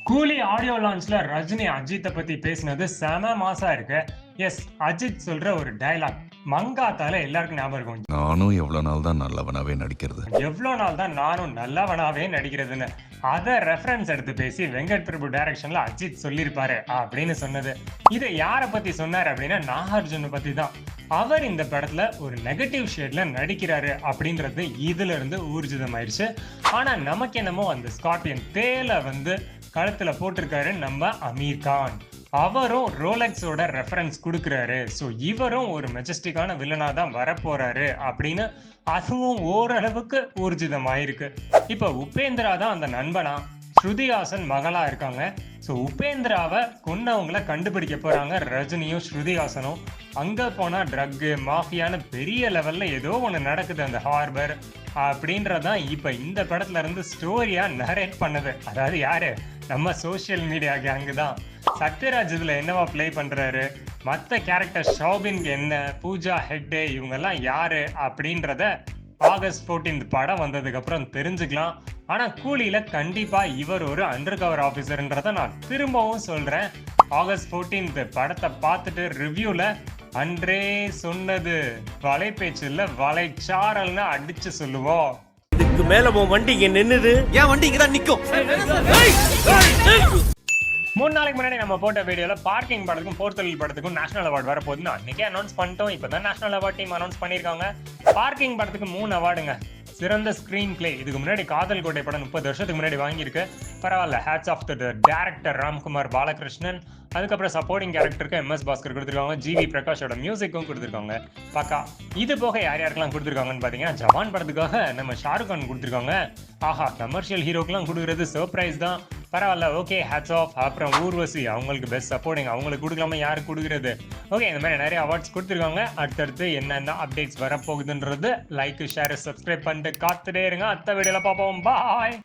கூலி ஆடியோ லான்ச்ல ரஜினி அஜித்தை பத்தி பேசினது செம மாசா இருக்கு. எஸ், அஜித் சொல்ற ஒரு டயலாக் மங்காத்தால எல்லாருக்கும் ஞாபகம் இருக்கும். நானும் எவ்வளவு நாள் தான் நல்லவனாவே நடிக்கிறதுன்னு அதை ரெஃபரன்ஸ் எடுத்து பேசி வெங்கட் பிரபு டைரக்ஷன்ல அஜித் சொல்லியிருப்பாரு அப்படின்னு சொன்னது. இதை யாரை பத்தி சொன்னார் அப்படின்னா நாகார்ஜுனை பத்தி தான். அவர் இந்த படத்துல ஒரு நெகட்டிவ் ஷேட்ல நடிக்கிறாரு அப்படின்றது இதுல இருந்து ஊர்ஜிதமாயிருச்சு. ஆனா நமக்கு என்னமோ அந்த ஸ்கார்பியன் தேலை கழுத்துல போட்டிருக்காரு நம்ம அமீர் கான். அவரும் ரோலெக்ஸோட ரெஃபரன்ஸ் கொடுக்குறாரு. ஸோ இவரும் ஒரு மெஜஸ்டிக்கான வில்லனா தான் வரப்போறாரு அப்படின்னு அதுவும் ஓரளவுக்கு ஊர்ஜிதமாயிருக்கு. இப்ப உபேந்திரா தான் அந்த நண்பனா, ஸ்ருதிஹாசன் மகளா இருக்காங்க. ஸோ உபேந்திராவை கொன்னவங்களை கண்டுபிடிக்க போறாங்க ரஜினியும் ஸ்ருதிஹாசனும். அங்க போனா ட்ரக்கு மாஃபியான பெரிய லெவல்ல ஏதோ ஒன்று நடக்குது அந்த ஹார்பர் அப்படின்றதான் இப்ப இந்த படத்துல இருந்து ஸ்டோரியா நரேட் பண்ணது. அதாவது யாரு, நம்ம சோசியல் மீடியா கேங்கு தான். சத்யராஜ் இதுல என்னவா பிளே பண்றாரு, மற்ற கேரக்டர் ஷோபின் என்ன, பூஜா ஹெக்டே இவங்கெல்லாம் யாரு அப்படின்றத ஆகஸ்ட் 14 படம் வந்ததுக்கு அப்புறம் தெரிஞ்சுக்கலாம். ஆனா கூலியில கண்டிப்பா இவர் ஒரு அண்டர் கவர் ஆபீசர்ன்றத நான் திரும்பவும் சொல்றேன். ஆகஸ்ட் 14 படத்தை பார்த்துட்டு ரிவ்யூல அன்றே சொன்னது வலைபேச்சு இல்ல வலைச்சாரல்னு அடிச்சு சொல்லுவோம். இதுக்கு மேல உன் வண்டி இங்க நின்னுது, ஏன் வண்டி இங்கதான் நிக்கும். 3 நாளைக்கு முன்னாடி நம்ம போட்ட வீடியோல பார்க்கிங் படத்துக்கும் போர்த்தொழில் படத்துக்கும் நேஷனல் அவார்டு வரப்போகுதுன்னு அன்னைக்கே அனௌன்ஸ் பண்ணிட்டோம். இப்பதான் நேஷனல் அவார்ட் டீம் அனௌன்ஸ் பண்ணிருக்காங்க. பார்க்கிங் படத்துக்கு 3 அவார்டுங்க. சிறந்த ஸ்கிரீன் பிளே இதுக்கு முன்னாடி காதல் கோட்டை படம் 30 வருஷத்துக்கு முன்னாடி வாங்கியிருக்கு. பரவாயில்ல, hats off the director Ramkumar Balakrishnan. அதுக்கப்புறம் சப்போர்ட்டிங் கேரக்டருக்கு MS பாஸ்கர் கொடுத்துருக்காங்க. GV பிரகாஷோட மியூசிக்கும் கொடுத்துருக்காங்க. பக்கா. இது போக யார் யாருக்கெல்லாம் கொடுத்துருக்காங்கன்னு பார்த்தீங்கன்னா, ஜவான் படத்துக்காக நம்ம ஷாருக் கான் கொடுத்துருக்காங்க. ஆஹா, கமர்ஷியல் ஹீரோக்கெல்லாம் கொடுக்குறது சர்ப்ரைஸ் தான். பரவாயில்ல, ஓகே, ஹேட்ஸ் ஆஃப். அப்புறம் ஊர்வசி, அவங்களுக்கு பெஸ்ட் சப்போர்ட்டிங், அவங்களுக்கு கொடுக்கலாமா, யாருக்கு கொடுக்குறது. ஓகே, இந்த மாதிரி நிறைய அவார்ட்ஸ் கொடுத்துருக்காங்க. அடுத்தடுத்து என்னென்ன அப்டேட்ஸ் வரப்போகுதுன்றது லைக் ஷேர் சப்ஸ்கிரைப் பண்ணிட்டு காத்துட்டே இருங்க. அடுத்த வீடியோல பார்ப்போம். பாய்.